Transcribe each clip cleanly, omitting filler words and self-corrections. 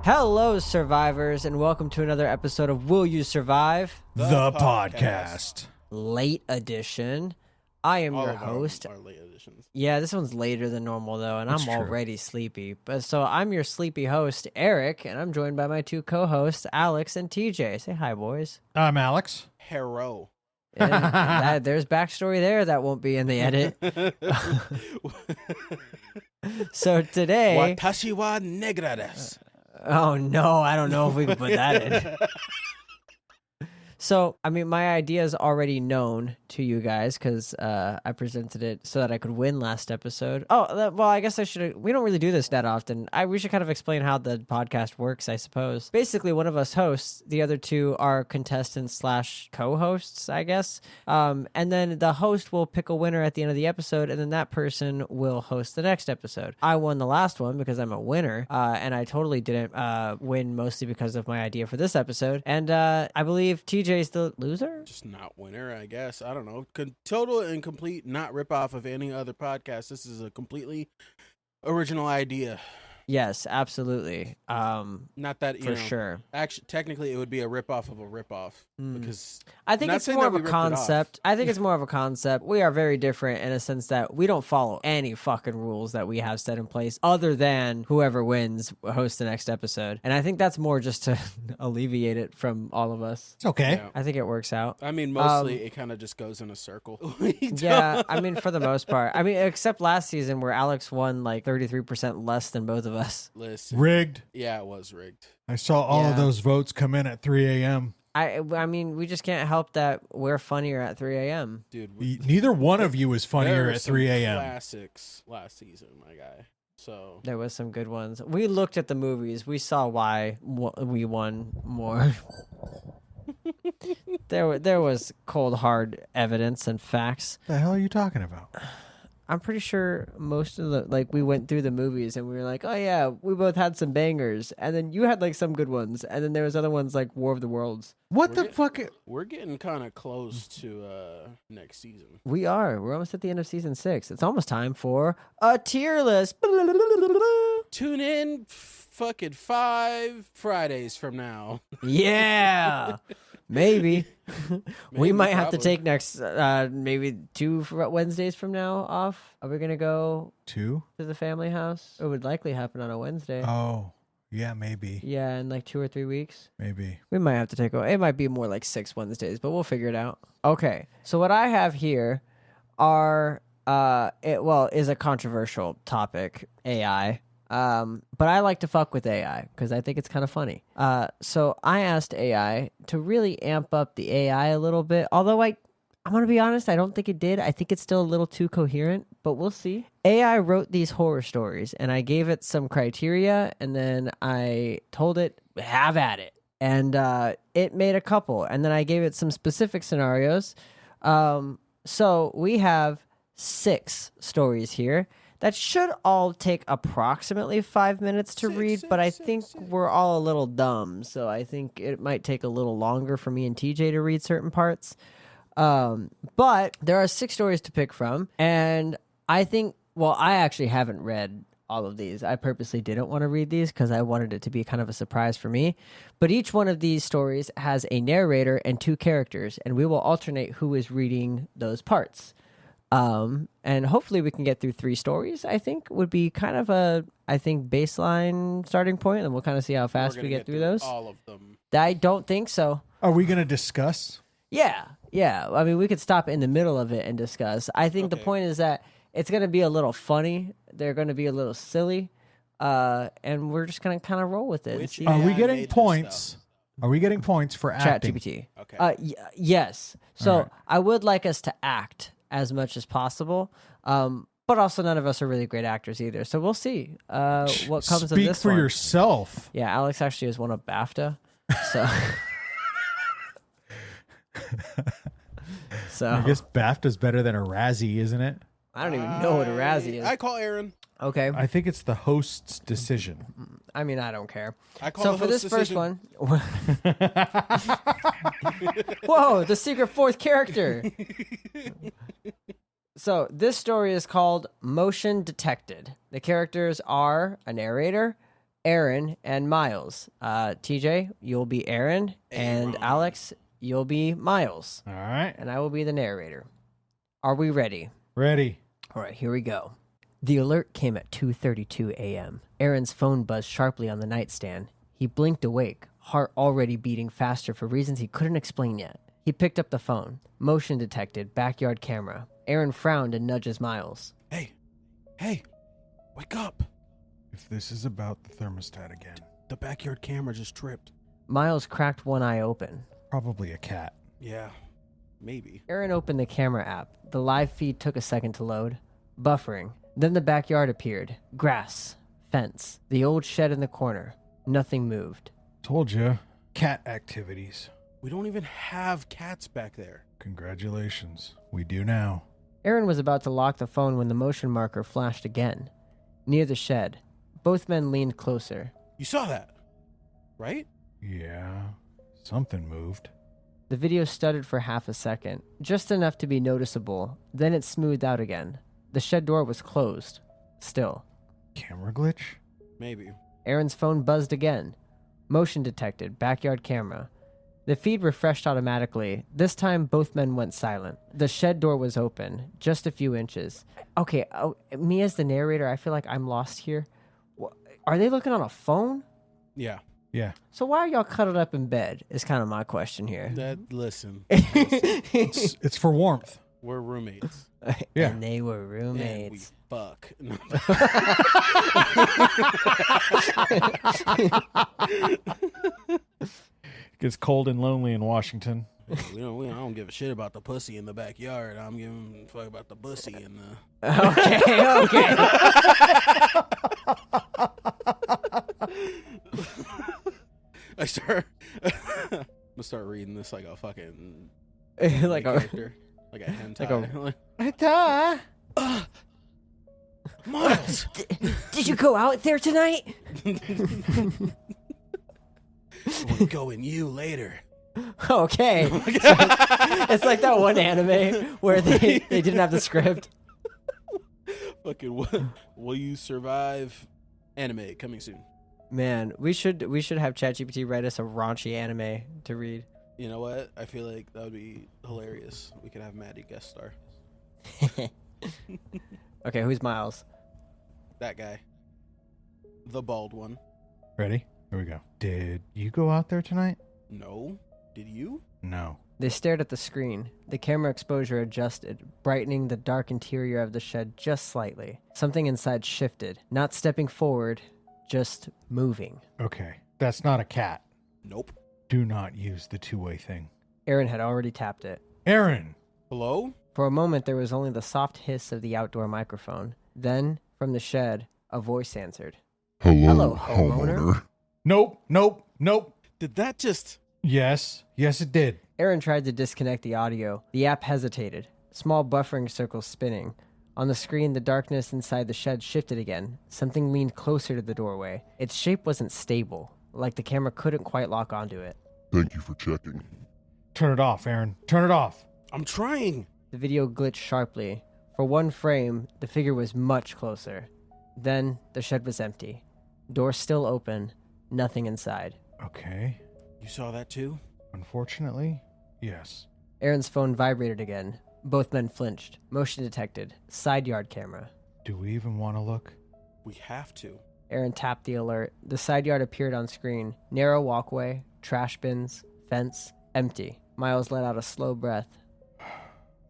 Hello, survivors, and welcome to another episode of Will You Survive? The podcast. Late edition. I am your host. Our late editions. Yeah, this one's later than normal, though, and I'm already sleepy. But so I'm your sleepy host, Eric, and I'm joined by my two co-hosts, Alex and TJ. Say hi, boys. I'm Alex. Hero. And there's backstory there that won't be in the edit. So today... Watashi wa negra desu. Oh, no, I don't know if we can put that in. So, I mean, my idea is already known to you guys because I presented it so that I could win last episode. Oh, well, I guess I should. We don't really do this that often. We should kind of explain how the podcast works, I suppose. Basically, one of us hosts. The other two are contestants / co-hosts, I guess. And then the host will pick a winner at the end of the episode, and then that person will host the next episode. I won the last one because I'm a winner, and I totally didn't win mostly because of my idea for this episode. And I believe TJ's the loser? Just not winner, I guess. I don't know. Total and complete not rip-off of any other podcast. This is a completely original idea. Yes, absolutely. Not that, for sure. Actually, technically, it would be a rip-off of a rip-off. Because I think it's more of a concept. I think it's more of a concept. We are very different in a sense that we don't follow any fucking rules that we have set in place other than whoever wins hosts the next episode. And I think that's more just to alleviate it from all of us. It's okay. Yeah. I think it works out. I mean, mostly it kind of just goes in a circle. Yeah, I mean, for the most part. I mean, except last season where Alex won like 33% less than both of us. Listen. Rigged. Yeah, it was rigged. I saw all of those votes come in at 3 a.m. I mean, we just can't help that we're funnier at 3 a.m. Dude. Neither one of you is funnier at 3 a.m. Classics last season, my guy. So There was some good ones. We looked at the movies. We saw why we won more. There was cold, hard evidence and facts. The hell are you talking about? I'm pretty sure most of we went through the movies and we were like, oh yeah, we both had some bangers. And then you had like some good ones. And then there was other ones like War of the Worlds. What the fuck? We're getting kind of close to next season. We are. We're almost at the end of season 6. It's almost time for a tier list. Tune in fucking 5 Fridays from now. Yeah. Maybe. We might have to probably. take next, maybe 2 Wednesdays from now off. Are we going to go 2? to the family house? It would likely happen on a Wednesday. Oh, yeah, maybe. Yeah, in like 2 or 3 weeks. Maybe. We might have to take it might be more like 6 Wednesdays, but we'll figure it out. Okay. So what I have here are, is a controversial topic, AI. But I like to fuck with AI because I think it's kind of funny. So I asked AI to really amp up the AI a little bit. Although I'm going to be honest, I don't think it did. I think it's still a little too coherent, but we'll see. AI wrote these horror stories and I gave it some criteria and then I told it, have at it. And, it made a couple and then I gave it some specific scenarios. So we have 6 stories here. That should all take approximately 5 minutes to read, but I think we're all a little dumb, so I think it might take a little longer for me and TJ to read certain parts. But there are 6 stories to pick from, and I think, I actually haven't read all of these. I purposely didn't want to read these because I wanted it to be kind of a surprise for me. But each one of these stories has a narrator and 2 characters, and we will alternate who is reading those parts. And hopefully we can get through 3 stories, I think would be kind of baseline starting point, and we'll kind of see how fast we get through those. All of them. I don't think so. Are we going to discuss? Yeah. I mean, we could stop in the middle of it and discuss. I think the point is that it's going to be a little funny. They're going to be a little silly. And we're just going to kind of roll with it. Are we getting points? Are we getting points for acting? ChatGPT. Okay. Yes. So right. I would like us to act as much as possible. But also none of us are really great actors either. So we'll see what comes of this Speak for one. yourself. Yeah, Alex actually has won a BAFTA. So I guess BAFTA's better than a Razzie, isn't it? I don't even know what a Razzie is. I call Aaron. Okay. I think it's the host's decision. I mean, I don't care. I call So the for this host's first decision. one, whoa, the secret 4th character. So this story is called Motion Detected. The characters are a narrator, Aaron and Miles. TJ, you'll be Aaron, and Aaron. Alex, you'll be Miles, All right. and I will be the narrator. Are we ready? Ready. All right, here we go. The alert came at 2:32 a.m. Aaron's phone buzzed sharply on the nightstand. He blinked awake, heart already beating faster for reasons he couldn't explain yet. He picked up the phone. Motion detected, backyard camera. Aaron frowned and nudges Miles. Hey, wake up. If this is about the thermostat again, The backyard camera just tripped. Miles cracked one eye open. probably a cat. Yeah, maybe. Aaron opened the camera app. The live feed took a second to load. Buffering. Then the backyard appeared. Grass. Fence. The old shed in the corner. Nothing moved. Told you. Cat activities. We don't even have cats back there. Congratulations. We do now. Aaron was about to lock the phone when the motion marker flashed again. Near the shed. Both men leaned closer. You saw that, right? Yeah. Something moved. The video stuttered for half a second, just enough to be noticeable. Then it smoothed out again. The shed door was closed. Still. Camera glitch? Maybe. Aaron's phone buzzed again. Motion detected, backyard camera. The feed refreshed automatically. This time, both men went silent. The shed door was open, just a few inches. Okay, me as the narrator, I feel like I'm lost here. Are they looking on a phone? Yeah. Yeah. So why are y'all cuddled up in bed is kind of my question here. Listen, It's for warmth. we're roommates. Yeah. And they were And we roommates. fuck. Gets cold and lonely in Washington. I don't give a shit about the pussy in the backyard. I'm giving a fuck about the pussy in the. Okay. I'm gonna start reading this like a fucking like a character, like a hentai. Like Miles, Did you go out there tonight? we're going you later. Okay. It's like that one anime where they didn't have the script. Fucking what? Will you survive? Anime coming soon. Man, we should have ChatGPT write us a raunchy anime to read. You know what? I feel like that would be hilarious. We could have Maddie guest star. Okay, who's Miles? That guy. The bald one. Ready? Here we go. Did you go out there tonight? No. Did you? No. They stared at the screen. The camera exposure adjusted, brightening the dark interior of the shed just slightly. Something inside shifted, not stepping forward, just moving. Okay. That's not a cat. Nope. Do not use the two-way thing. Aaron had already tapped it. Aaron! Hello? For a moment, there was only the soft hiss of the outdoor microphone. Then, from the shed, a voice answered. Hello, homeowner. Nope. Did that just... Yes, it did. Aaron tried to disconnect the audio. The app hesitated, small buffering circles spinning. On the screen, the darkness inside the shed shifted again. Something leaned closer to the doorway. Its shape wasn't stable, like the camera couldn't quite lock onto it. Thank you for checking. Turn it off, Aaron. Turn it off. I'm trying. The video glitched sharply. For one frame, the figure was much closer. Then, the shed was empty. Door still open, nothing inside. Okay. You saw that too? Unfortunately, yes. Aaron's phone vibrated again. Both men flinched. Motion detected. Side yard camera. Do we even want to look? We have to. Aaron tapped the alert. The side yard appeared on screen. Narrow walkway, trash bins, fence, empty. Miles let out a slow breath.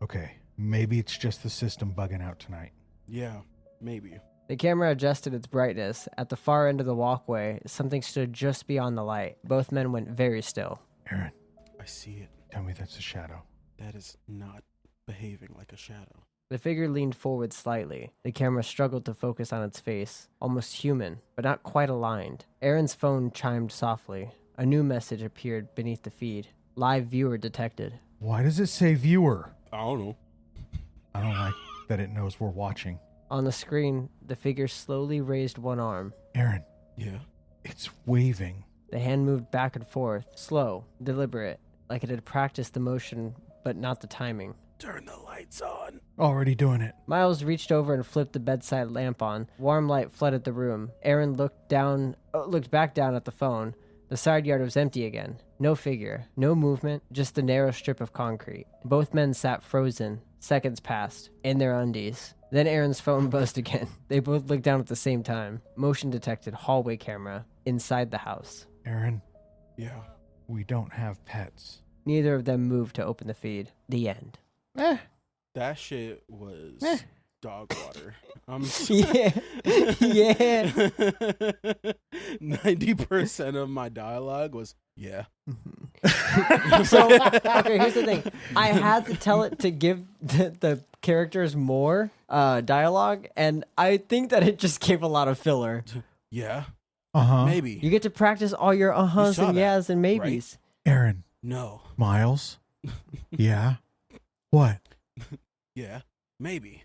Okay. Maybe it's just the system bugging out tonight. Yeah, maybe. The camera adjusted its brightness. At the far end of the walkway, something stood just beyond the light. Both men went very still. Aaron, I see it. tell me that's a shadow. That is not behaving like a shadow. The figure leaned forward slightly. The camera struggled to focus on its face, almost human, but not quite aligned. Aaron's phone chimed softly. A new message appeared beneath the feed. Live viewer detected. Why does it say viewer? I don't know. I don't like that it knows we're watching. On the screen, the figure slowly raised one arm. Aaron, Yeah. it's waving. The hand moved back and forth, slow, deliberate, like it had practiced the motion but not the timing. Turn the lights on. Already doing it. Miles reached over and flipped the bedside lamp on. Warm light flooded the room. Aaron looked back down at the phone. The side yard was empty again. No figure, no movement, just a narrow strip of concrete. Both men sat frozen. Seconds passed, in their undies. Then Aaron's phone buzzed again. They both looked down at the same time. Motion detected, hallway camera, inside the house. Aaron, Yeah. we don't have pets. Neither of them moved to open the feed. The end. That shit was dog water. Yeah. Yeah. 90% of my dialogue was, yeah. So, okay, here's the thing. I had to tell it to give the characters more dialogue, and I think that it just gave a lot of filler. Yeah. Uh-huh. Maybe. You get to practice all your uh-huhs saw and that, yeahs and maybes. Aaron, No. Miles? Yeah? What? Yeah. Maybe.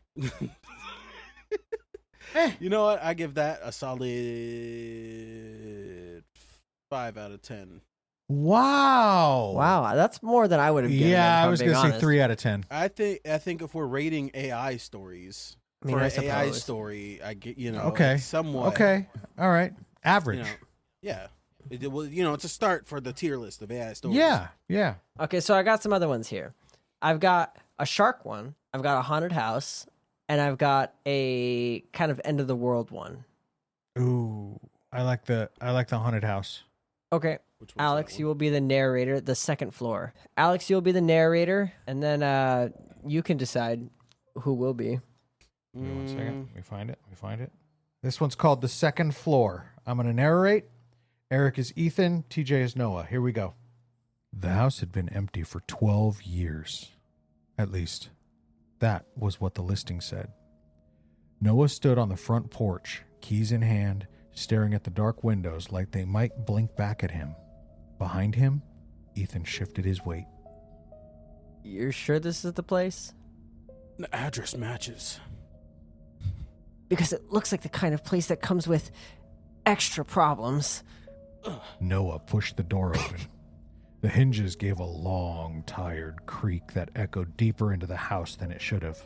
You know what? I give that a solid 5 out of 10. Wow. Wow, that's more than I would have given. Yeah, if I I'm was being going to say honest. 3 out of 10. I think if we're rating AI stories, I mean, for I an AI suppose. story, I get, Okay. it's somewhat. Okay. All right. Average. You know, yeah. It's a start for the tier list of AI stories. Yeah. Yeah. Okay, so I got some other ones here. I've got a shark one. I've got a haunted house, and I've got a kind of end of the world one. Ooh. I like the haunted house. Okay, Which one's Alex, that you one? will be the narrator, the second floor. Alex, you'll be the narrator, and then you can decide who will be. Give me 1 second. Let me find it. This one's called The Second Floor. I'm going to narrate. Eric is Ethan. TJ is Noah. Here we go. The house had been empty for 12 years. At least, that was what the listing said. Noah stood on the front porch, keys in hand, staring at the dark windows like they might blink back at him. Behind him, Ethan shifted his weight. You're sure this is the place? The address matches. Because it looks like the kind of place that comes with extra problems. Noah pushed the door open. The hinges gave a long, tired creak that echoed deeper into the house than it should have.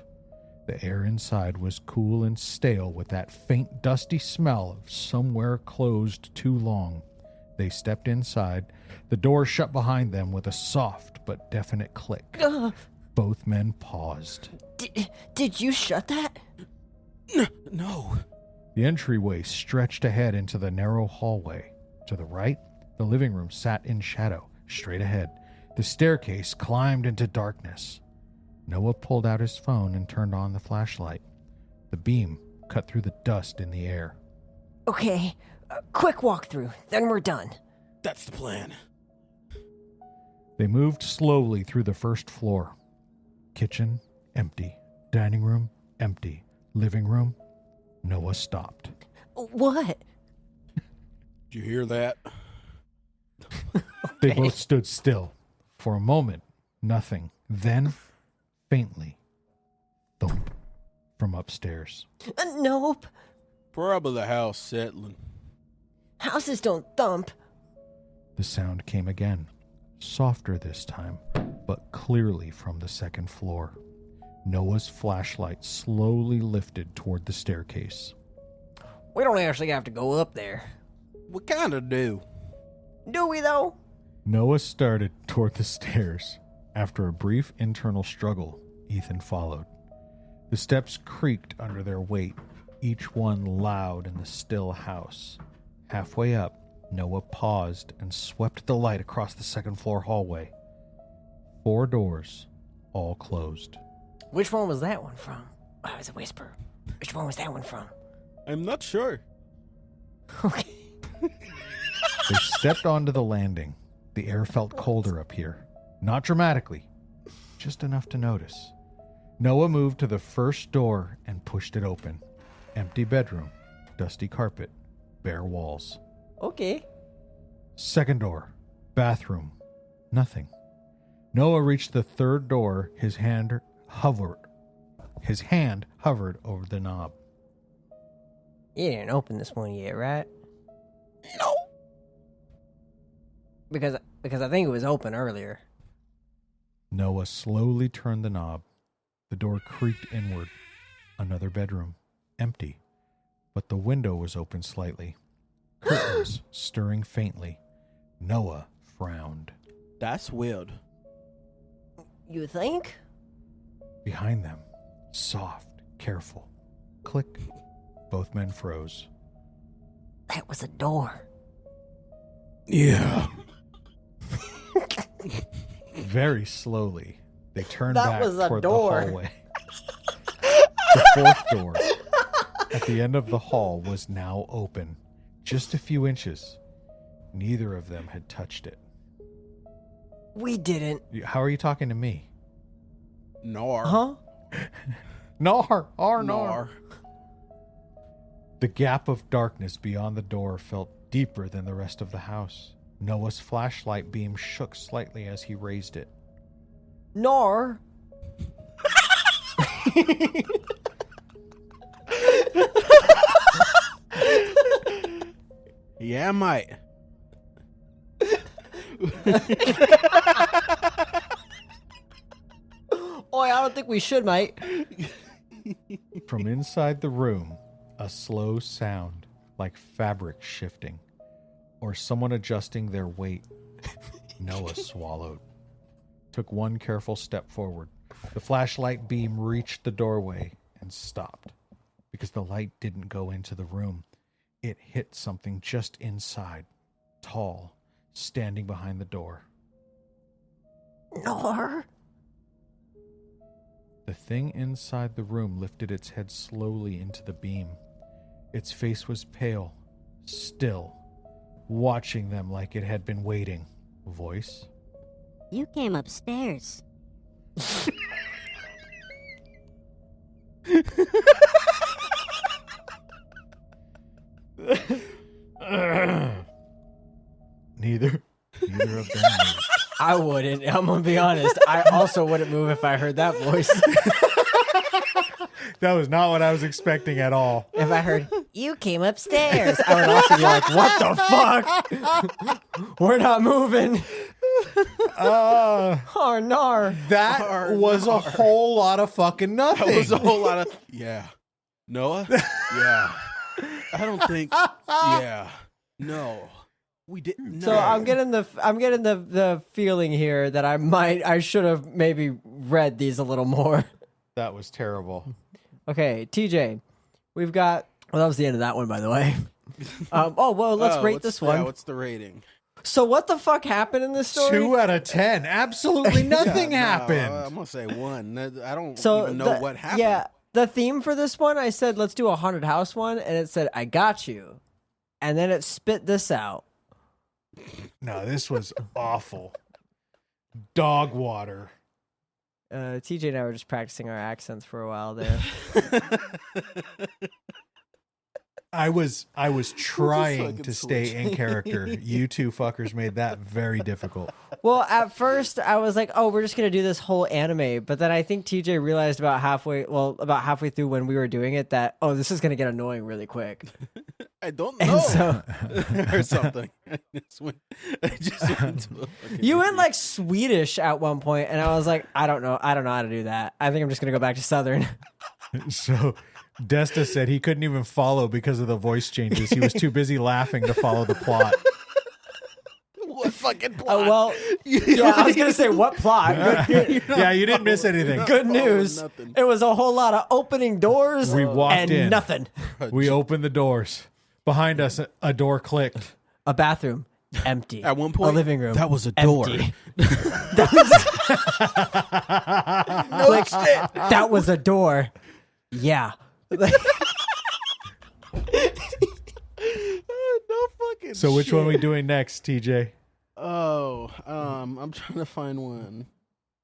The air inside was cool and stale with that faint, dusty smell of somewhere closed too long. They stepped inside. The door shut behind them with a soft but definite click. Both men paused. Did you shut that? No. The entryway stretched ahead into the narrow hallway. To the right, the living room sat in shadow. Straight ahead, the staircase climbed into darkness. Noah pulled out his phone and turned on the flashlight. The beam cut through the dust in the air. Okay, quick walkthrough, then we're done. That's the plan. They moved slowly through the first floor. Kitchen, empty. Dining room, empty. Living room, Noah stopped. What? Did you hear that? They both stood still. For a moment, nothing. Then, faintly, thump from upstairs. Nope. Probably the house settling. Houses don't thump. The sound came again, softer this time, but clearly from the second floor. Noah's flashlight slowly lifted toward the staircase. We don't actually have to go up there. We kind of do. Do we, though? Noah started toward the stairs. After a brief internal struggle, Ethan followed. The steps creaked under their weight, each one loud in the still house. Halfway up, Noah paused and swept the light across the second floor hallway. 4 doors, all closed. Which one was that one from? Oh, it was a whisper. Which one was that one from? I'm not sure. Okay. They stepped onto the landing. The air felt colder up here. Not dramatically, just enough to notice. Noah moved to the first door and pushed it open. Empty bedroom, dusty carpet, bare walls. Okay. Second door, bathroom, nothing. Noah reached the third door. His hand hovered over the knob. You didn't open this one yet, right? No. Because I think it was open earlier. Noah slowly turned the knob. The door creaked inward. Another bedroom. Empty. But the window was open slightly. Curtains stirring faintly. Noah frowned. That's weird. You think? Behind them, soft, careful. Click. Both men froze. That was a door. Yeah. Very slowly, they turned That back was a toward door. the hallway. The fourth door at the end of the hall was now open, just a few inches. Neither of them had touched it. We didn't. How are you talking to me? Nar. Huh? Nar. Nar. The gap of darkness beyond the door felt deeper than the rest of the house. Noah's flashlight beam shook slightly as he raised it. Nor. Yeah, mate. Oi, I don't think we should, mate. From inside the room, a slow sound like fabric shifting or someone adjusting their weight. Noah swallowed. Took one careful step forward. The flashlight beam reached the doorway and stopped because the light didn't go into the room. It hit something just inside, tall, standing behind the door. Nor. The thing inside the room lifted its head slowly into the beam. Its face was pale, still, watching them like it had been waiting. Voice? You came upstairs. Neither of them moved. I wouldn't. I'm gonna be honest. I also wouldn't move if I heard that voice. That was not what I was expecting at all. If I heard, you came upstairs, I would also be like, what the fuck? We're not moving. Oh, nar. That Arr, was a nar. whole lot of fucking nothing. That was a whole lot of yeah. Noah? Yeah. I don't think yeah. No. We didn't. So I'm getting the feeling here that I should have maybe read these a little more. That was terrible. Okay, TJ, we've got. Well, that was the end of that one, by the way. Let's rate this one. Yeah, what's the rating? So what the fuck happened in this story? 2 out of 10. Absolutely nothing Yeah, no, happened. I'm gonna say 1. I don't So even know what happened. Yeah, the theme for this one, I said let's do a haunted house one, and it said I got you, and then it spit this out. No, this was awful. Dog water. TJ and I were just practicing our accents for a while there. I was trying fucking to stay in character. You two fuckers made that very difficult. Well, at first I was like, "Oh, we're just gonna do this whole anime," but then I think TJ realized about halfway through when we were doing it that this is gonna get annoying really quick. I don't And know. so or something. I just went to a fucking you went like Swedish at one point, and I was like, I don't know how to do that. I think I'm just gonna go back to Southern. So Desta said he couldn't even follow because of the voice changes. He was too busy laughing to follow the plot. What fucking plot? I was gonna say what plot? Yeah, you didn't miss anything. Good news. Nothing. It was a whole lot of opening doors We walked and in. nothing. We opened the doors. Behind us, a door clicked. A bathroom, empty. At one point, a living room, that was a door. empty. That was a door. Yeah. No fucking So which shit. one are we doing next, TJ? Oh, I'm trying to find one.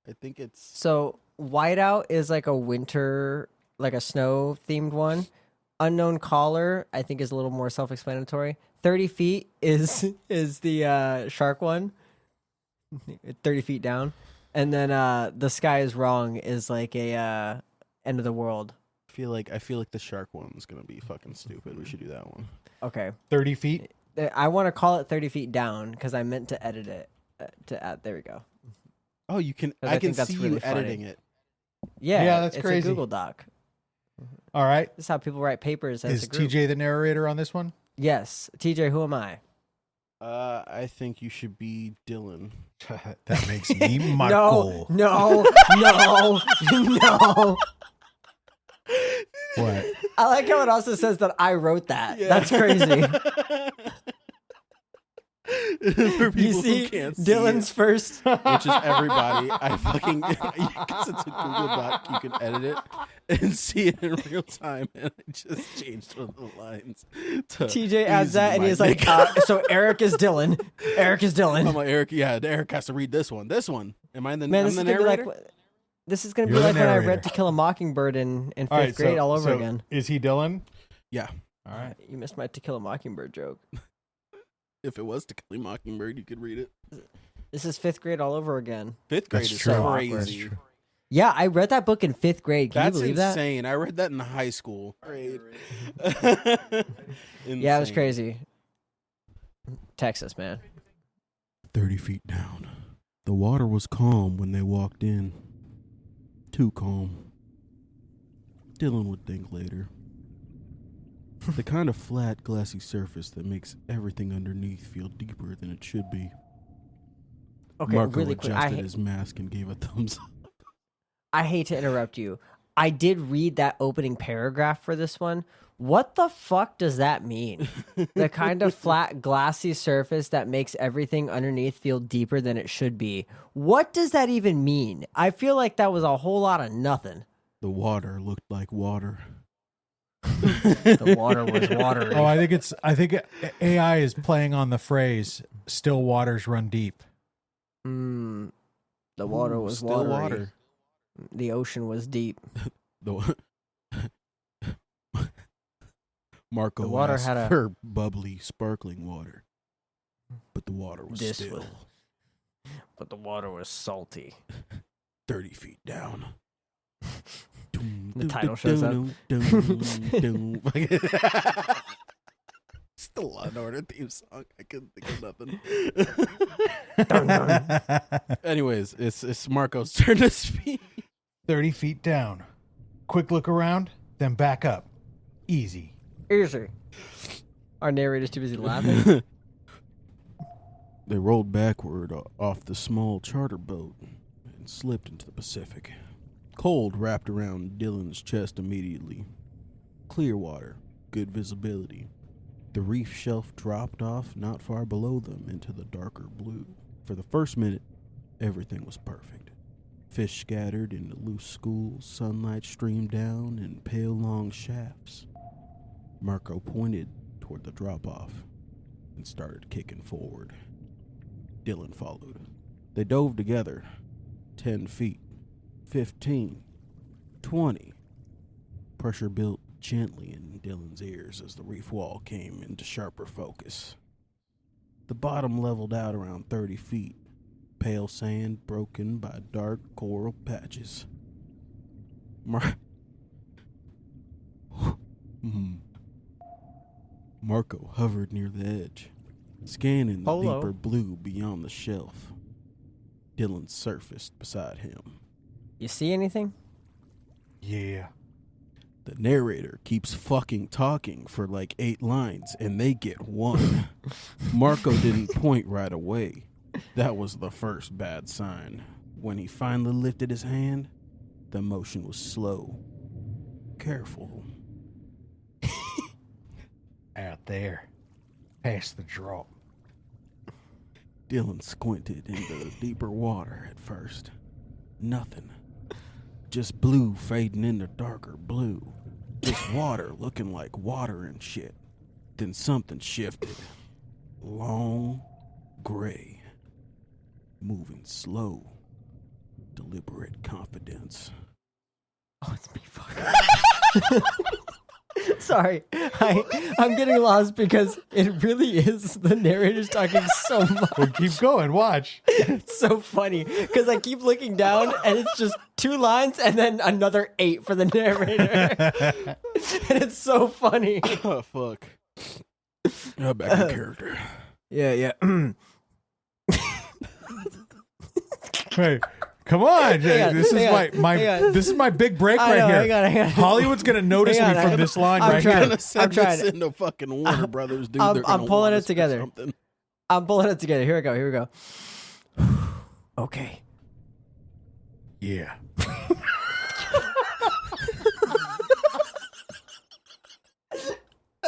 I think it's So Whiteout is like a winter, like a snow themed one. Unknown Caller, I think, is a little more self-explanatory. 30 feet is the shark one. 30 feet down. And then The Sky is Wrong is like a end of the world. I feel like the shark one is gonna be fucking stupid. We should do that one. Okay. 30 feet? I want to call it 30 feet down because I meant to edit it. To add, there we go. Oh, you can. I I can think that's see really you funny. editing it. Yeah, that's it's crazy. a Google Doc. All right. This is how people write papers as Is a group. TJ the narrator on this one? Yes. TJ, who am I? I think you should be Dylan. That makes me Marco. No. What? I like how it also says that I wrote that. That's crazy. For people You see who can't see Dylan's it, first. which is everybody. I fucking because it's a Google Doc, you can edit it and see it in real time. And I just changed one of the lines. To TJ adds easy that, and he's like, Mike. so Eric is Dylan. Eric is Dylan. I'm like, Eric. Yeah, Eric has to read this one. This one. Am I the, Man, I'm this the is gonna be narrator? like this is gonna be You're the like when I narrator. read To Kill a Mockingbird in fifth All right, grade all over again. Is he Dylan? Yeah. All right. You missed my To Kill a Mockingbird joke. If it was To Kill a Mockingbird, you could read it. This is fifth grade all over again. Fifth grade That's is true. crazy. Yeah, I read that book in fifth grade. Can That's you believe insane. I read that in high school. Grade. that? Yeah, it was crazy. Texas, man. 30 feet down. The water was calm when they walked in. Too calm. Dylan would think later. The kind of flat, glassy surface that makes everything underneath feel deeper than it should be. Okay, Marco really quick. adjusted his mask and gave a thumbs up. I hate to interrupt you. I did read that opening paragraph for this one. What the fuck does that mean? The kind of flat, glassy surface that makes everything underneath feel deeper than it should be. What does that even mean? I feel like that was a whole lot of nothing. The water looked like water. The water was watery. Oh, I think AI is playing on the phrase "still waters run deep." The water was still watery. water. The ocean was deep. The Marco The water asked had a- for bubbly, sparkling water, but the water was This still was- But the water was salty. 30 feet down. The title shows up. Still Law and Order theme song. I couldn't think of nothing. Dun, dun. Anyways, it's Marco's turn to speak. 30 feet down. Quick look around, then back up. Easy. Easy. Our narrator's too busy laughing. They rolled backward off the small charter boat and slipped into the Pacific. Cold wrapped around Dylan's chest immediately. Clear water, good visibility. The reef shelf dropped off not far below them into the darker blue. For the first minute, everything was perfect. Fish scattered in the loose schools, sunlight streamed down in pale long shafts. Marco pointed toward the drop-off and started kicking forward. Dylan followed. They dove together. 10 feet. 15. 20. Pressure built gently in Dylan's ears as the reef wall came into sharper focus. The bottom leveled out around 30 feet. Pale sand broken by dark coral patches. Marco hovered near the edge, scanning the Polo. deeper blue beyond the shelf. Dylan surfaced beside him. You see anything? Yeah. The narrator keeps fucking talking for like 8 lines, and they get 1. Marco didn't point right away. That was the first bad sign. When he finally lifted his hand, the motion was slow. Careful. Out there. Past the drop. Dylan squinted into the deeper water at first. Nothing. Just blue fading into darker blue. Just water looking like water and shit. Then something shifted. Long, gray. Moving slow. Deliberate confidence. Oh, it's me. Fuck. Sorry, I'm getting lost because it really is the narrator's talking so much. Well, keep going. Watch. It's so funny because I keep looking down and it's just 2 lines and then another 8 for the narrator, and it's so funny. Oh, fuck. Back in character. Yeah. Hey, Come on, Hang on, this is hang on, my hang on. this is my big break I right know, here. hang on. Hollywood's gonna notice Hang me on, from this line I'm right trying. here. Gonna send trying this to- into fucking Warner Brothers, dude. I'm They're gonna pulling want it us for together. something. I'm pulling it together. Here we go. Okay. Yeah.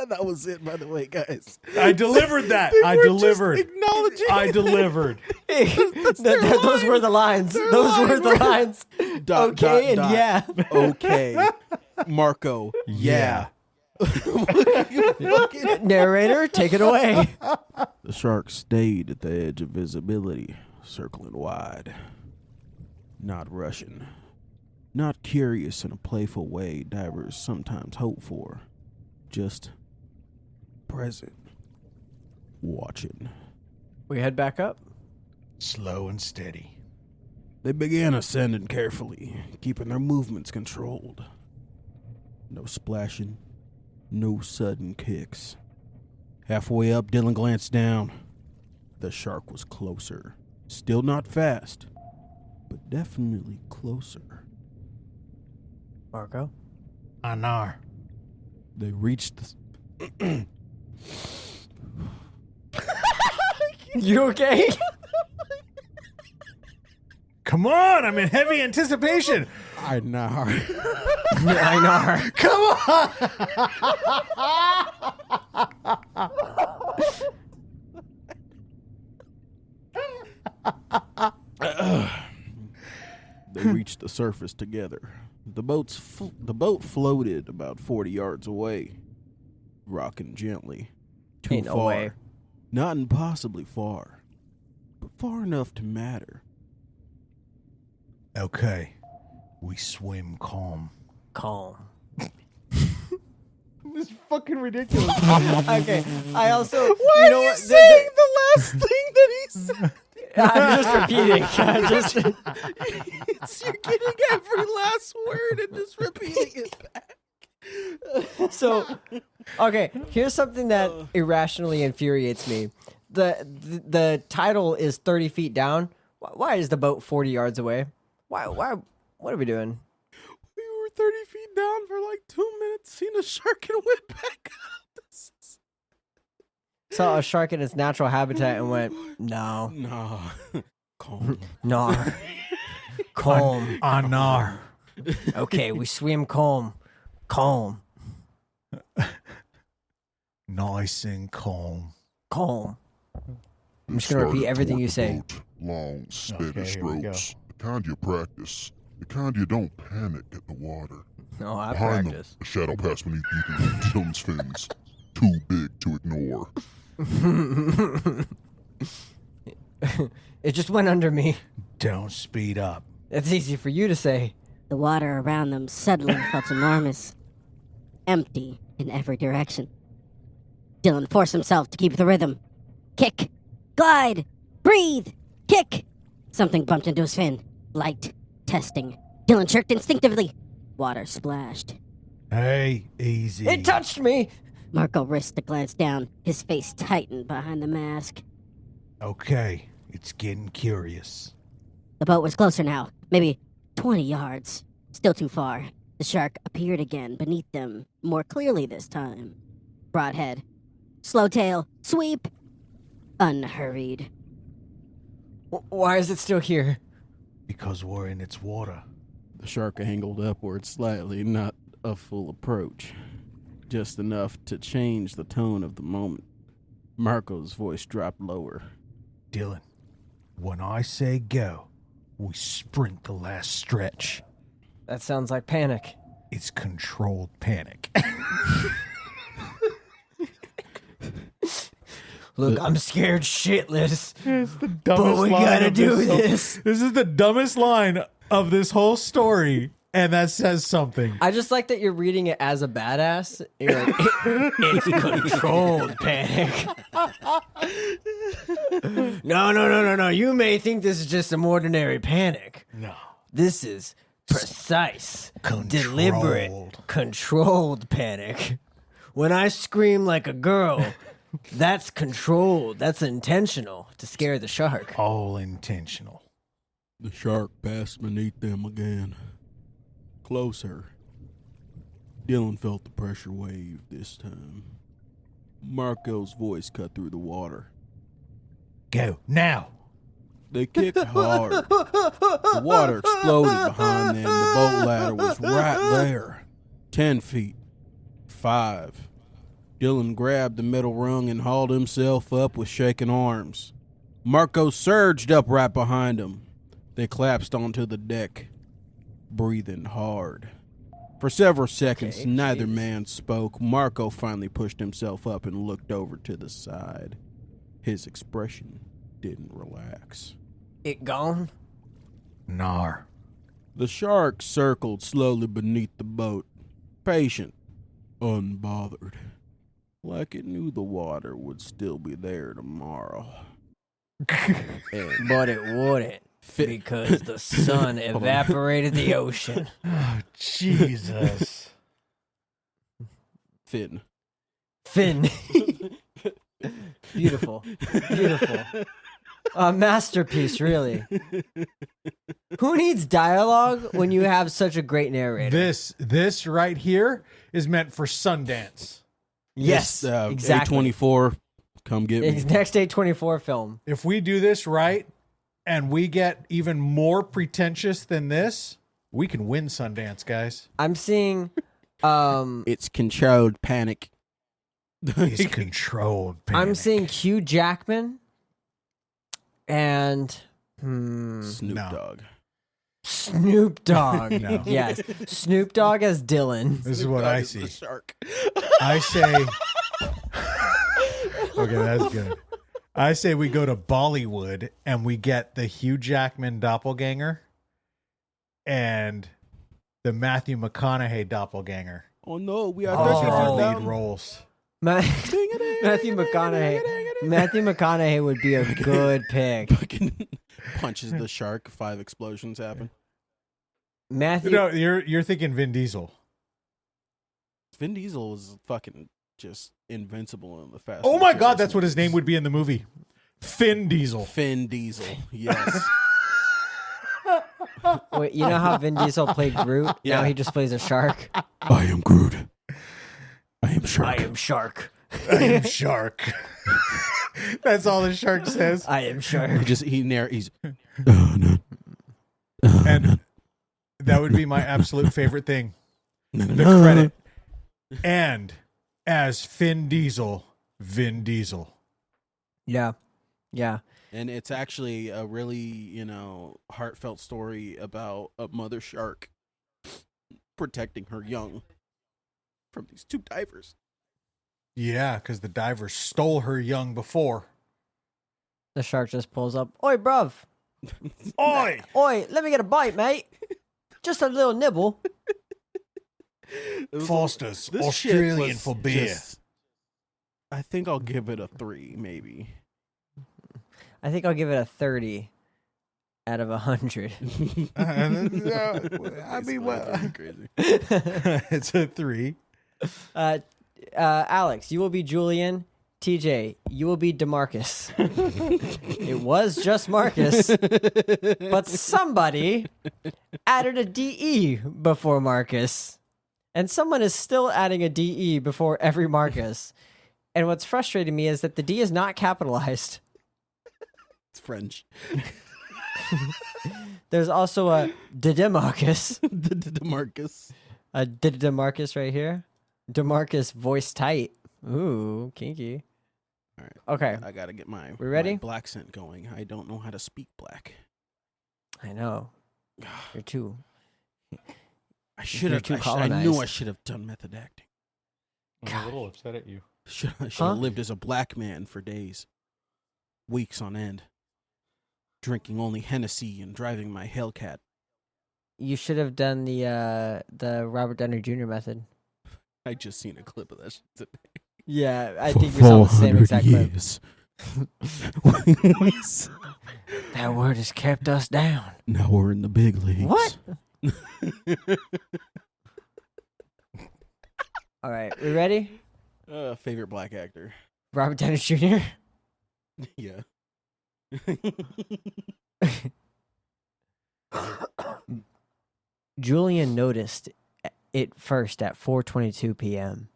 That was it, by the way, guys. I delivered that. I delivered. Acknowledging. I delivered. Those were the lines. Those were the lines. Okay, and yeah. Okay. Marco. Yeah. Narrator, take it away. The shark stayed at the edge of visibility, circling wide. Not rushing. Not curious in a playful way divers sometimes hope for. Just present. Watching. We head back up. Slow and steady. They began ascending carefully, keeping their movements controlled. No splashing, no sudden kicks. Halfway up, Dylan glanced down. The shark was closer. Still not fast, but definitely closer. Marco. Anar. They reached the... You okay? Come on, I'm in heavy anticipation. I know. I know. They reached the surface together. The boat floated about 40 yards away, rocking gently. Too Ain't no far. way. Not impossibly far, but far enough to matter. Okay. We swim calm. Calm. This is fucking ridiculous. Okay. I also. Why you know are you what? saying the last thing that he said? I'm just repeating. I'm just. You're getting every last word and just repeating it back. So, okay, here's something that irrationally infuriates me. The title is 30 feet down. Why is the boat 40 yards away? Why? What are we doing? We were 30 feet down for like 2 minutes, seen a shark and went back up. Saw a shark in its natural habitat and went, no, Nah. Calm. no, calm. Anar. Okay, we swim calm. Calm. Nice and calm. Calm. I'm just gonna repeat everything you say. Long, steady Okay, here we go. strokes. The kind you practice. The kind you don't panic at the water. No, I Behind practice. them, a shadow passed beneath Ethan and Dylan's fins. Too big to ignore. It just went under me. Don't speed up. It's easy for you to say. The water around them suddenly felt enormous, empty in every direction. Dylan forced himself to keep the rhythm. Kick, glide, breathe, kick. Something bumped into his fin. Light, testing. Dylan jerked instinctively. Water splashed. Hey, easy. It touched me. Marco risked a glance down, his face tightened behind the mask. Okay, it's getting curious. The boat was closer now, maybe 20 yards. Still too far. The shark appeared again beneath them, more clearly this time. Broadhead. Slow tail. Sweep. Unhurried. Why is it still here? Because we're in its water. The shark angled upward slightly, not a full approach. Just enough to change the tone of the moment. Marco's voice dropped lower. Dylan, when I say go, we sprint the last stretch. That sounds like panic. It's controlled panic. Look, I'm scared shitless. It's the But dumbest we line gotta of do whole- this. This is the dumbest line of this whole story, and that says something. I just like that you're reading it as a badass. You're like, it's controlled panic. No. You may think this is just some ordinary panic. No. This is precise, Controlled. deliberate, controlled panic. When I scream like a girl, that's controlled. That's intentional to scare the shark. All intentional. The shark passed beneath them again. Closer. Dylan felt the pressure wave this time. Marco's voice cut through the water. Go now. They kicked hard. The water exploded behind them. The boat ladder was right there. 10 feet. 5. Dylan grabbed the metal rung and hauled himself up with shaking arms. Marco surged up right behind him. They collapsed onto the deck, breathing hard. For several seconds, Okay, neither jeez. man spoke. Marco finally pushed himself up and looked over to the side. His expression didn't relax. It gone? Nar. The shark circled slowly beneath the boat, patient, unbothered, like it knew the water would still be there tomorrow. But it wouldn't. Fit- Because the sun evaporated the ocean. Oh, Jesus. Finn. Finn. Beautiful. Beautiful. A masterpiece, really. Who needs dialogue when you have such a great narrator? This right here is meant for Sundance. Yes, exactly. A24, come get me. It's next day 24 film. If we do this right and we get even more pretentious than this, we can win Sundance, guys. I'm seeing It's controlled panic. It's controlled panic. I'm seeing Hugh Jackman and Snoop No. Dogg. Snoop Dogg. No. Yes. Snoop Dogg as Dylan. This is what I Dogg is the see. shark. I say okay, that's good. I say we go to Bollywood and we get the Hugh Jackman doppelganger and the Matthew McConaughey doppelganger. Oh no, we are Those thirsty are our for lead them. roles. Matthew McConaughey. Matthew McConaughey would be a good pick. Fucking punches the shark. 5 explosions happen. Matthew. No, you're thinking Vin Diesel. Vin Diesel is fucking just invincible in the Fast. Oh and my Furious God, that's what his movies. name would be in the Finn Diesel. Finn Diesel. Yes. Wait, you know how Vin Diesel played Groot? Yeah. Now he just plays a shark. I am Groot. I am shark. I am shark. I am Shark. That's all the shark says. I am shark. He's And that would be my absolute favorite thing. the The credit. And as Vin Diesel. Yeah. Yeah. And it's actually a really, heartfelt story about a mother shark protecting her young from these 2 divers. Yeah, because the diver stole her young before. The shark just pulls up. Oi, bruv. Oi! Oi, let me get a bite, mate. Just a little nibble. Foster's This shit Australian was for beer. just- I think I'll give it a 3, maybe. I think I'll give it a 30 out of 100. I mean, well, Crazy. it's a 3. Alex, you will be Julian. TJ, you will be DeMarcus. It was just Marcus, but somebody added a DE before Marcus. And someone is still adding a DE before every Marcus. And what's frustrating me is that the D is not capitalized. It's French. There's also a DeMarcus. DeMarcus. A DeMarcus right here. DeMarcus voice tight. Ooh, kinky. All right. Okay, I gotta get my, We ready? my black scent going. I don't know how to speak black. I know. You're too. I should You're have. too I knew colonized. I should have done method acting. I'm a little upset at you. I should Huh? have lived as a black man for days, weeks on end, drinking only Hennessy and driving my Hellcat. You should have done the Robert Downey Jr. method. I just seen a clip of that shit today. Yeah, I think we saw the same exact clip. years. That word has kept us down. Now we're in the big leagues. What? All right, we ready? Favorite black actor? Robert Downey Jr. Yeah. Julian noticed it first at 4:22 p.m.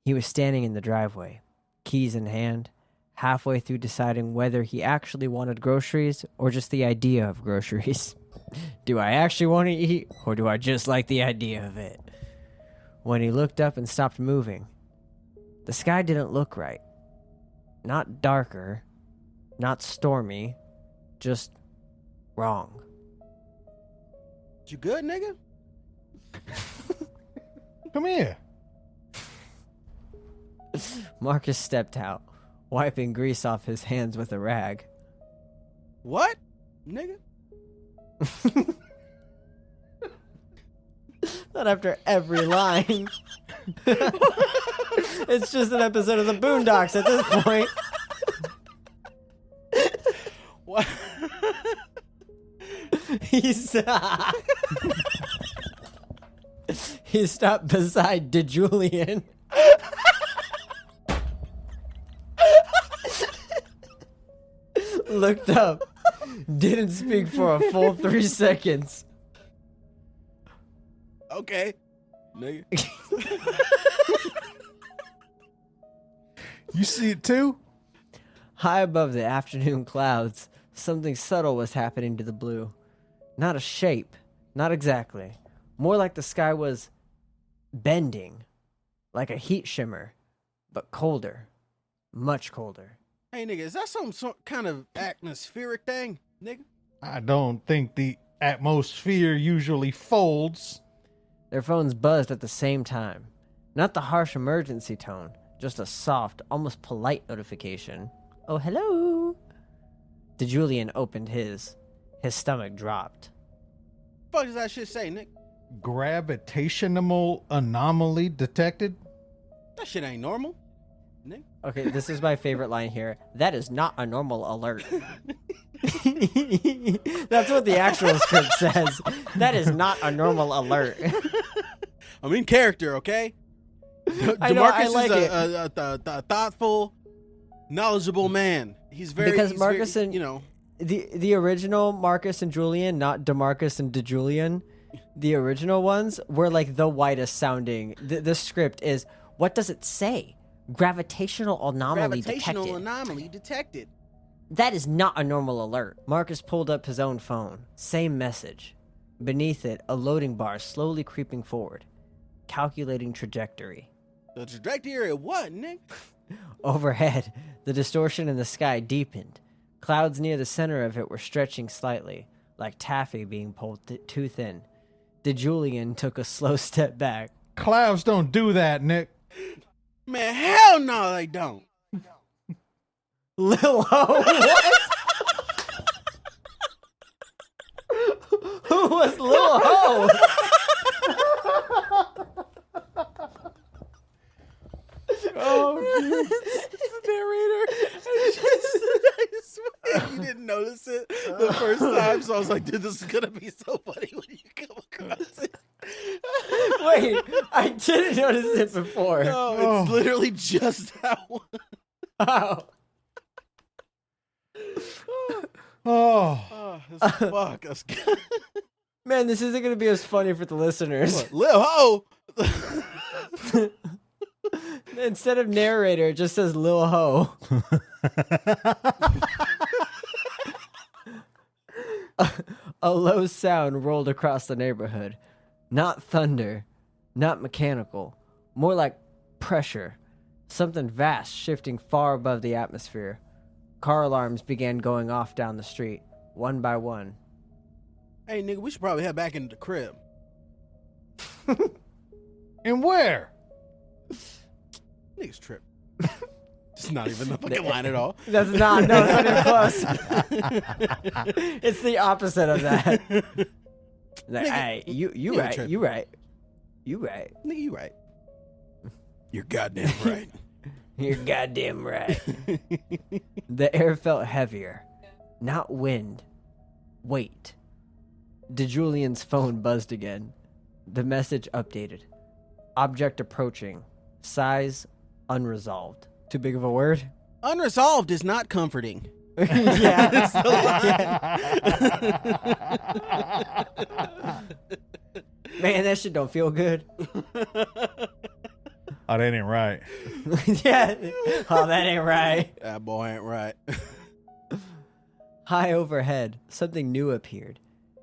He was standing in the driveway, keys in hand, halfway through deciding whether he actually wanted groceries or just the idea of groceries. Do I actually want to eat, or do I just like the idea of it? When he looked up and stopped moving, the sky didn't look right. Not darker, not stormy, just wrong. You good, nigga? Come here. Marcus stepped out, wiping grease off his hands with a rag. What, nigga? Not after every line. It's just an episode of the Boondocks at this point. What? He stopped beside DeJulian. Looked up. Didn't speak for a full 3 seconds. Okay, nigga. You see it too? High above the afternoon clouds, something subtle was happening to the blue. Not a shape, not exactly. More like the sky was bending, like a heat shimmer, but colder, much colder. Hey, nigga, is that some sort kind of atmospheric thing, nigga? I don't think the atmosphere usually folds. Their phones buzzed at the same time. Not the harsh emergency tone, just a soft, almost polite notification. Oh, hello. DeJulian opened his. His stomach dropped. Fuck does that shit say, nigga? Gravitational anomaly detected? That shit ain't normal, nigga. Okay, this is my favorite line here. That is not a normal alert. That's what the actual script says. That is not a normal alert. I'm in character, okay? I know, I DeMarcus like is it. a thoughtful, knowledgeable man. He's very Because he's Marcus very, and you know. the original Marcus and Julian, not DeMarcus and DeJulian, the original ones were like the whitest sounding. The script is, what does it say? Gravitational anomaly detected. That is not a normal alert. Marcus pulled up his own phone. Same message. Beneath it, a loading bar slowly creeping forward. Calculating trajectory. The trajectory of what, nigga? Overhead, the distortion in the sky deepened. Clouds near the center of it were stretching slightly, like taffy being pulled too thin. DeJulian took a slow step back. Clouds don't do that, Nick. Man, hell no, they don't. Lil Ho, what? Who was Lil Ho? Oh, dude. The narrator. I swear you didn't notice it the first time, so I was like, dude, this is gonna be so funny when you come across it. Wait, I didn't notice it before. No, it's literally just that one. Oh. Oh. Fuck. That's good. Man, this isn't going to be as funny for the listeners. Lil Ho. Instead of narrator, it just says Lil Ho. A low sound rolled across the neighborhood. Not thunder, not mechanical, more like pressure. Something vast shifting far above the atmosphere. Car alarms began going off down the street, one by one. Hey, nigga, we should probably head back into the crib. And where? Niggas trip. It's not even the fucking line at all. That's not, no, it's not even close. It's the opposite of that. Like, Nigga, hey, you you right, tripping. you right. You right. Nigga, you right. You're goddamn right. You're goddamn right. The air felt heavier. Not wind. Weight. DeJulian's phone buzzed again. The message updated. Object approaching. Size unresolved. Too big of a word? Unresolved is not comforting. Yeah. It's the Man, that shit don't feel good. Oh, that ain't right. Yeah. Oh, that ain't right. That boy ain't right. High overhead, something new appeared.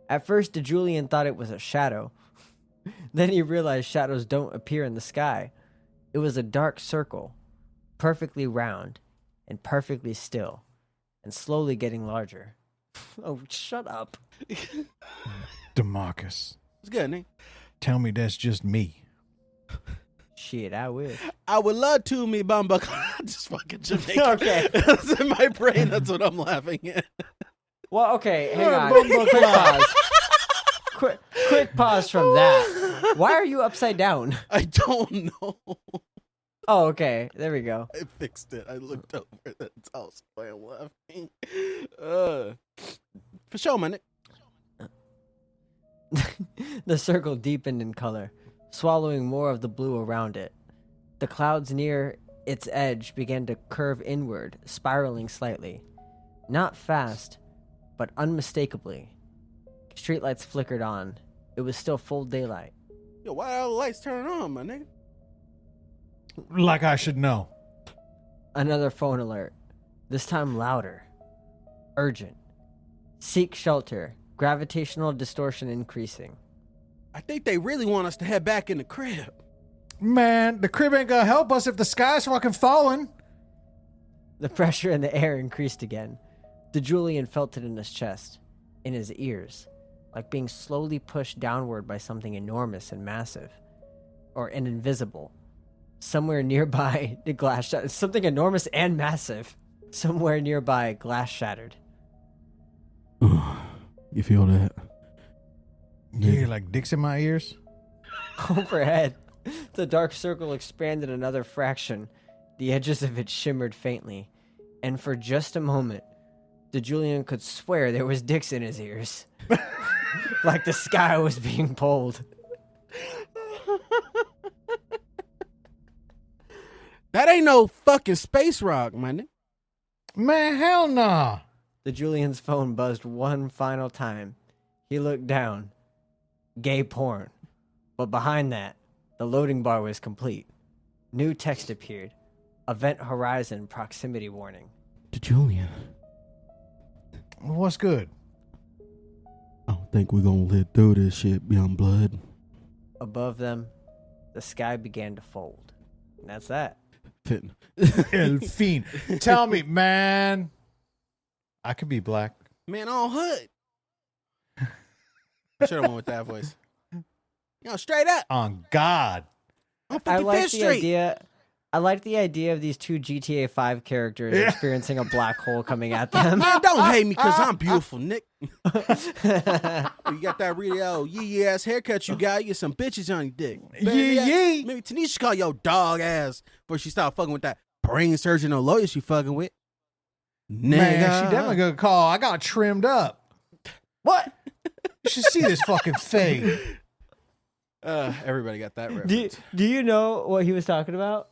At first, DeJulian thought it was a shadow. Then he realized shadows don't appear in the sky. It was a dark circle, perfectly round and perfectly still, and slowly getting larger. Oh, shut up. Demarcus, It's good, Nick. tell me that's just me. Shit, I wish. I would love to me bumbuck. Just fucking Jamaican. Okay. That's in my brain. That's what I'm laughing at. Well, okay, hang on. Quick pause. Quick pause from that. Why are you upside down? I don't know. Oh, okay. There we go. I fixed it. I looked over. That's also why I'm laughing. For sure, man. The circle deepened in color, swallowing more of the blue around it. The clouds near its edge began to curve inward, spiraling slightly. Not fast, but unmistakably. Streetlights flickered on. It was still full daylight. Yo, why are all the lights turning on, my nigga? Like I should know. Another phone alert. This time louder. Urgent. Seek shelter. Gravitational distortion increasing. I think they really want us to head back in the crib. Man, the crib ain't gonna help us if the sky's fucking falling. The pressure in the air increased again. DeJulian felt it in his chest, in his ears, like being slowly pushed downward by something enormous and massive. Or an invisible. Somewhere nearby, the glass shattered. Something enormous and massive. Somewhere nearby, glass shattered. You feel that? You hear like dicks in my ears? Overhead, the dark circle expanded another fraction. The edges of it shimmered faintly. And for just a moment, DeJulian could swear there was dicks in his ears. Like the sky was being pulled. That ain't no fucking space rock, man. Man, hell nah. DeJulian's phone buzzed one final time. He looked down. Gay porn. But behind that, the loading bar was complete. New text appeared. Event horizon proximity warning. Julian, What's good? I don't think we're gonna live through this shit, young blood. Above them, the sky began to fold. And that's that. Fitting. El Fiend. Tell me, man. I could be black. Man, on hood. I should have went with that voice. Yo, straight up. On God. I'm I 55th like the Street. idea. I like the idea of these two GTA 5 characters experiencing a black hole coming at them. Man, don't hate me because I'm beautiful, Nick. You got that real yee ass haircut you got. You get some bitches on your dick. Yee. Maybe Tanisha call your dog ass before she start fucking with that brain surgeon or lawyer she fucking with. Man, Nigga. she definitely gonna call. I got trimmed up. What? You should see this fucking fade. Everybody got that reference. Do you know what he was talking about?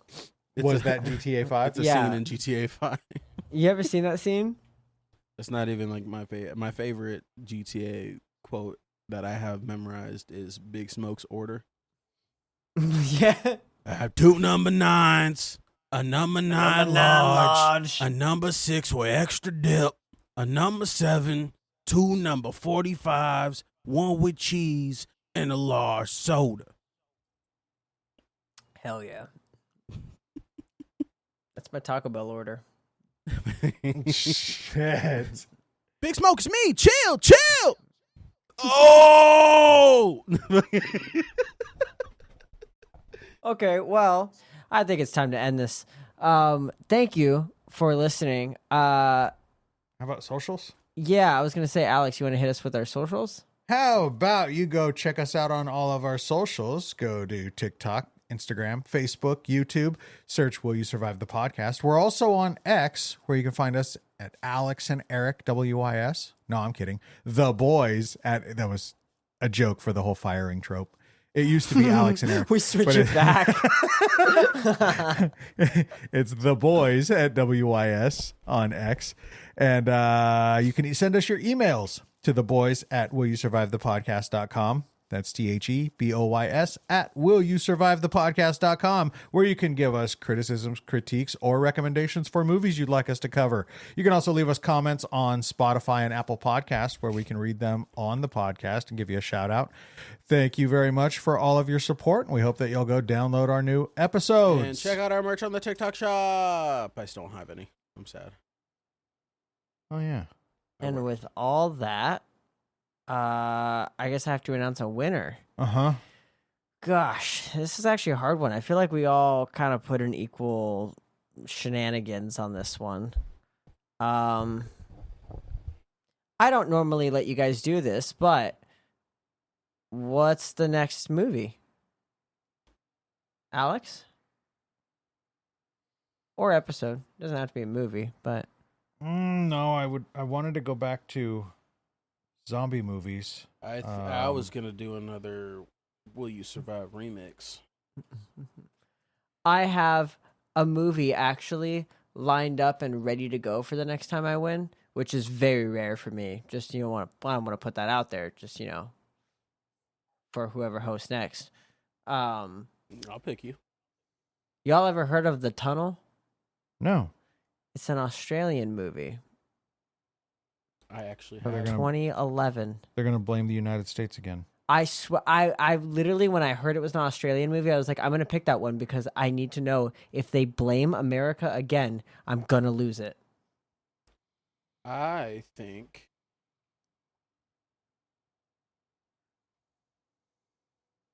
Was that GTA 5? It's a Yeah. scene in GTA 5. You ever seen that scene? It's not even like my favorite GTA quote that I have memorized is Big Smoke's order. Yeah. I have 2 number 9s, a number 9 large, a number 6 with extra dip, a number 7, 2 number 45s, 1 with cheese, and a large soda. Hell yeah. That's my Taco Bell order. Shit. Big Smoke is me. Chill. Oh! Okay, well, I think it's time to end this. Thank you for listening. How about socials? Yeah, I was gonna say, Alex, you want to hit us with our socials? How about you go check us out on all of our socials? Go to TikTok, Instagram, Facebook, YouTube. Search Will You Survive the Podcast. We're also on X, where you can find us at Alex and Eric, WYS. No, I'm kidding. The Boys. That was a joke for the whole firing trope. It used to be Alex and Eric. We switch but it back. It's the boys at WYS on X. And you can send us your emails to the boys at willyousurvivethepodcast.com. That's THEBOYS at willyousurvivethepodcast.com, where you can give us criticisms, critiques, or recommendations for movies you'd like us to cover. You can also leave us comments on Spotify and Apple Podcasts, where we can read them on the podcast and give you a shout out. Thank you very much for all of your support, and we hope that you'll go download our new episodes. And check out our merch on the TikTok shop. I still don't have any. I'm sad. Oh, yeah. And with all that, I guess I have to announce a winner. Uh-huh. Gosh, this is actually a hard one. I feel like we all kind of put in equal shenanigans on this one. I don't normally let you guys do this, but what's the next movie? Alex? Or episode. Doesn't have to be a movie, but No, I wanted to go back to zombie movies. I was gonna do another Will You Survive remix. I have a movie actually lined up and ready to go for the next time I win, which is very rare for me. Just I want to put that out there. Just for whoever hosts next. I'll pick you. Y'all ever heard of The Tunnel? No. It's an Australian movie. I actually Are they have. gonna- 2011. They're going to blame the United States again. I swear, I literally, when I heard it was an Australian movie, I was like, I'm going to pick that one because I need to know if they blame America again, I'm going to lose it. I think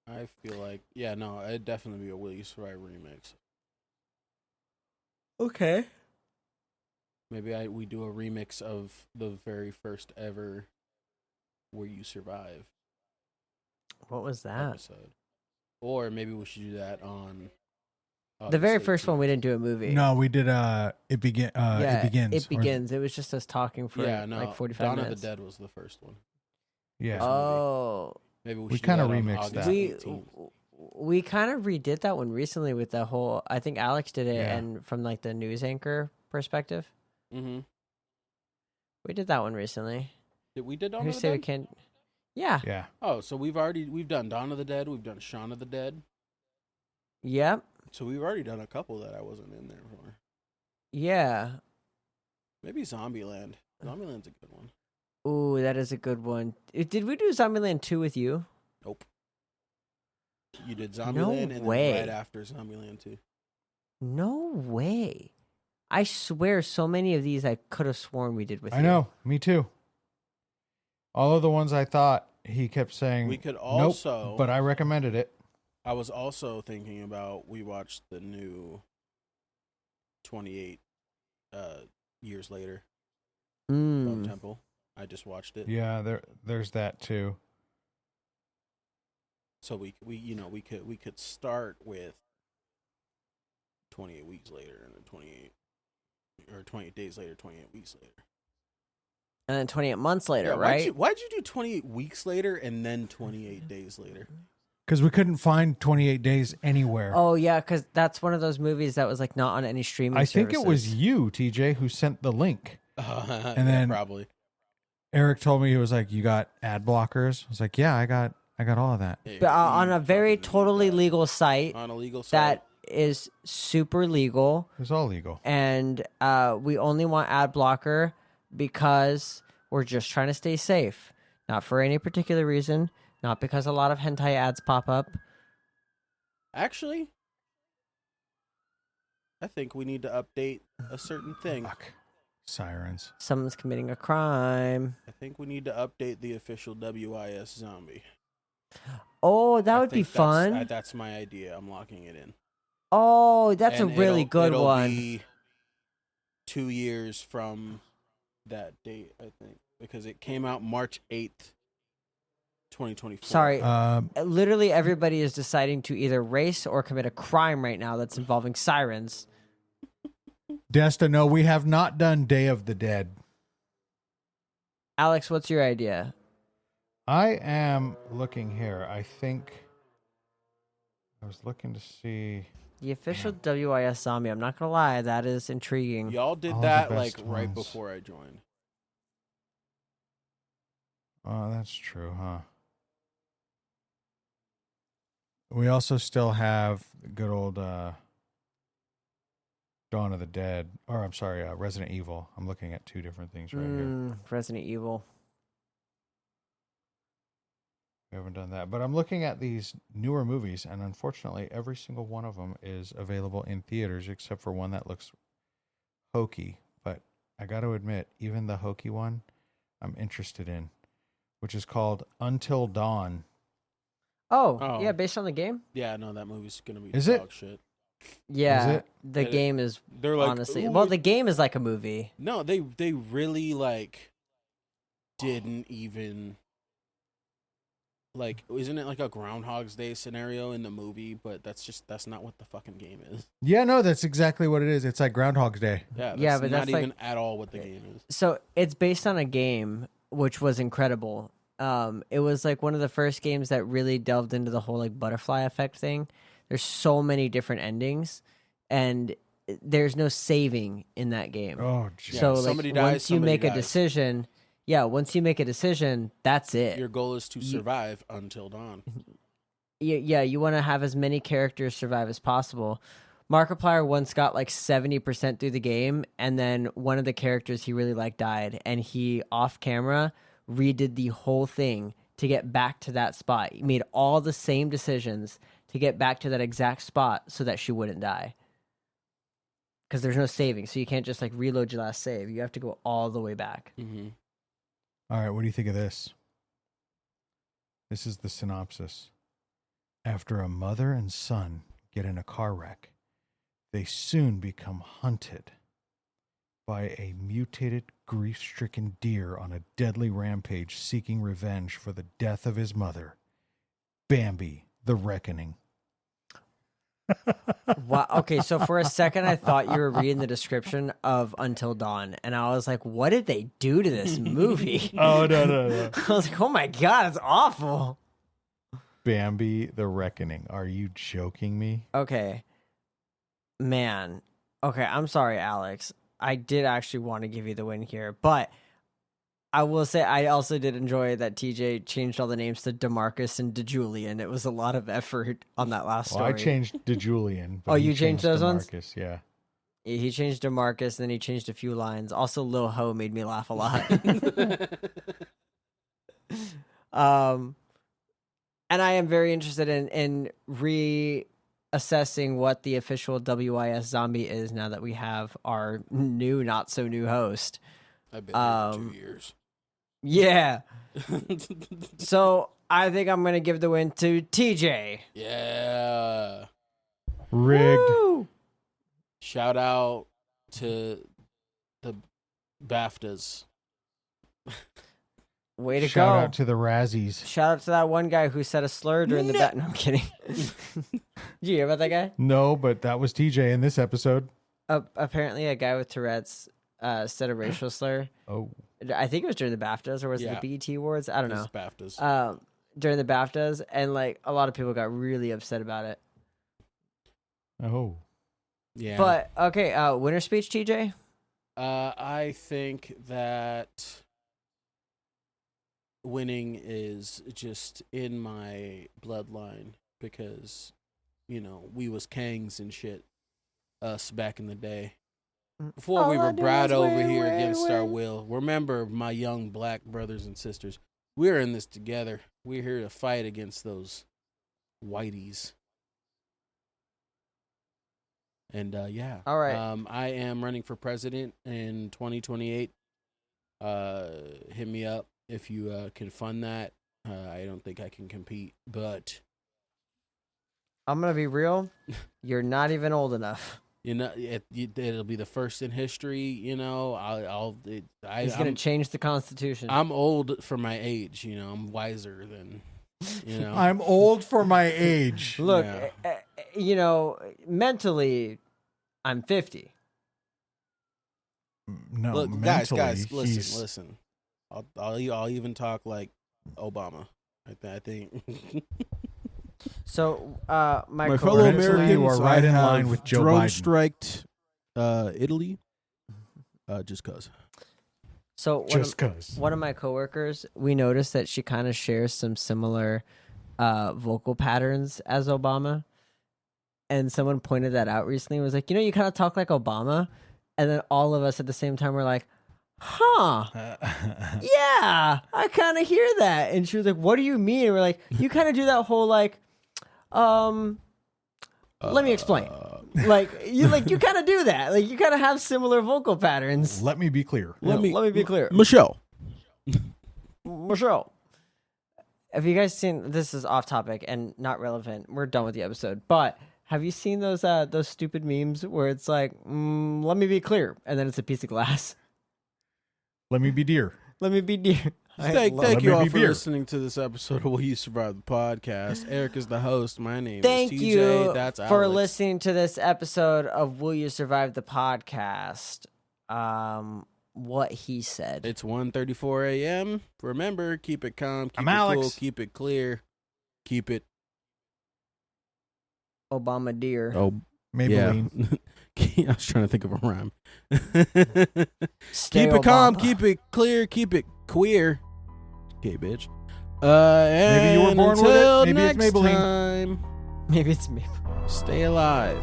I feel like it'd definitely be a Will You Survive remix. Okay. Maybe we do a remix of the very first ever Will You Survive What was that? episode. Or maybe we should do that on The very August first one, 18th. we didn't do a movie. No, we did It Begins. It begins. It was just us talking for like 45 Dawn minutes. of the Dead was the first one. Yeah. Oh, Maybe We should do kinda that on remixed August that. 18th. we kind of redid that one recently with the whole. I think Alex did it, Yeah. and from like the news anchor perspective, Mm-hmm. we did that one recently. Did we did Dawn Who of the say we Dead? can't? Yeah. Yeah. Oh, so we've done Dawn of the Dead, we've done Shaun of the Dead. Yep. So we've already done a couple that I wasn't in there for. Yeah. Maybe Zombieland. Zombieland's a good one. Ooh, that is a good one. Did we do Zombieland 2 with you? Nope. You did Zombieland and way. then right after Zombieland 2. No way. I swear so many of these I could have sworn we did with you. I know. Me too. All of the ones I thought, he kept saying, We could nope, also but I recommended it. I was also thinking about we watched the new 28 years later Bone Mm. Temple. I just watched it. Yeah, there's that too. So we could start with 28 weeks later and then 28 days later, 28 weeks later. And then 28 months later, Yeah, right? Why'd you do 28 weeks later and then 28 days later? Because we couldn't find 28 Days anywhere. Oh, yeah, because that's one of those movies that was like not on any streaming I think it was services. you, TJ, who sent the link. And then- probably. Eric told me, he was like, you got ad blockers? I was like, yeah, I got all of that. But, on a very totally legal site on a legal site. that is super legal. It was all legal. And we only want ad blocker because we're just trying to stay safe. Not for any particular reason. Not because a lot of hentai ads pop up. Actually, I think we need to update a certain thing. Fuck. Sirens. Someone's committing a crime. I think we need to update the official WIS zombie. Oh, that I would be think that's- fun. That's my idea. I'm locking it in. Oh, that's And a really good it'll one. Be 2 years from that date, I think, because it came out March 8th, 2024. Sorry. Um, Literally everybody is deciding to either race or commit a crime right now that's involving sirens. Desta, no, we have not done Day of the Dead. Alex, what's your idea? I am looking here. I think I was looking to see. The official WIS zombie. I'm not gonna lie, that is intriguing. Y'all did All the that best like right ones. before I joined. Oh, that's true, huh? We also still have the good old Dawn of the Dead. Or, I'm sorry, Resident Evil. I'm looking at two different things right here. Resident Evil. We haven't done that. But I'm looking at these newer movies, and unfortunately, every single one of them is available in theaters except for one that looks hokey. But I got to admit, even the hokey one, I'm interested in, which is called Until Dawn. Oh, yeah, based on the game? Yeah, no, that movie's gonna be Is it? dog shit. Yeah. Is it? The game is They're like, honestly. "Ooh, Well, the game is like a movie. No, they really like didn't even like. Isn't it like a Groundhog's Day scenario in the movie? But that's not what the fucking game is. Yeah, no, that's exactly what it is. It's like Groundhog's Day. Yeah, that's Yeah, but not that's even like- at all what the game is. So it's based on a game, which was incredible. It was like one of the first games that really delved into the whole like butterfly effect thing. There's so many different endings, and there's no saving in that game. Oh, geez. so like somebody dies, once you somebody make a dies. decision, once you make a decision, that's it. Your goal is to survive until dawn. You want to have as many characters survive as possible. Markiplier once got like 70% through the game, and then one of the characters he really liked died, and he off camera redid the whole thing to get back to that spot. He made all the same decisions to get back to that exact spot so that she wouldn't die. Because there's no saving, so you can't just like reload your last save. You have to go all the way back. Mm-hmm. All right, what do you think of this? This is the synopsis. After a mother and son get in a car wreck, they soon become hunted by a mutated, grief-stricken deer on a deadly rampage seeking revenge for the death of his mother. Bambi, the Reckoning. Wow. Okay, so for a second I thought you were reading the description of Until Dawn, and I was like, what did they do to this movie? Oh, no. I was like, oh my god, it's awful. Bambi, the Reckoning. Are you joking me? Okay. Man. Okay, I'm sorry, Alex. I did actually want to give you the win here, but I will say I also did enjoy that TJ changed all the names to DeMarcus and DeJulian. It was a lot of effort on that last Well, story. I changed DeJulian. but Oh, he you changed those ones? DeMarcus, yeah. Yeah, he changed DeMarcus, and then he changed a few lines. Also, Lil Ho made me laugh a lot. And I am very interested in reassessing what the official WIS zombie is now that we have our new, not so new host. I've been here for 2 years. Yeah. So I think I'm gonna give the win to TJ. Yeah. Rigged. Woo! Shout out to the BAFTAs. Way to Shout go. out to the Razzies. Shout out to that one guy who said a slur during the bet. No, I'm kidding. Did you hear about that guy? No, but that was TJ in this episode. Apparently, a guy with Tourette's said a racial slur. Oh. I think it was during the BAFTAs, or was it Yeah. the BET Awards? I don't know. It's BAFTAs. During the BAFTAs, and like a lot of people got really upset about it. Oh. Yeah. But okay, winner speech, TJ. I think that winning is just in my bloodline because, you know, we was Kangs and shit, us back in the day. Before All we I were do brought is over win, here win, against our win. will. Remember, my young black brothers and sisters, we're in this together. We're here to fight against those whiteys. And yeah. All right. I am running for president in 2028. Hit me up if you can fund that. I don't think I can compete, but I'm gonna be real. You're not even old enough. you know it'll be the first in history. You know, He's gonna change the Constitution. I'm old for my age. You know, I'm wiser than you know. I'm old for my age. Look, Yeah. you know, mentally, I'm 50. No, Look, mentally, guys, he's- listen. I'll even talk like Obama. I think. So, my My fellow coworker- Mentally, Americans, you are right I in have line with Joe drone Biden. striked Italy. Just cause. So Just cause. one of my coworkers, we noticed that she kind of shares some similar vocal patterns as Obama, and someone pointed that out recently. Was like, you kind of talk like Obama, and then all of us at the same time were like, "Huh, yeah, I kind of hear that." And she was like, "What do you mean?" And we're like, "You kind of do that whole like, let me explain." Like you kind of do that. Like you kind of have similar vocal patterns. Let me be clear. Let me be clear. Michelle. Michelle, have you guys seen? This is off topic and not relevant. We're done with the episode, but have you seen those stupid memes where it's like, "Let me be clear," and then it's a piece of glass. Let me be dear. Let me be dear. Thank you Let all me for be beer. listening to this episode of Will You Survive the Podcast. Eric is the host. My name Thank is TJ. you That's for Alex. listening to this episode of Will You Survive the Podcast. What he said. It's 1:34 a.m. Remember, keep it calm, keep I'm it Alex. cool, keep it clear, keep it. Obama dear. Oh, Maybelline. yeah. I was trying to think of a rhyme. Stay keep it calm, Obama. keep it clear, keep it queer. Okay, bitch. Maybe you were And born with it. until Maybe it's next Maybelline. time, Maybe it's me. stay alive.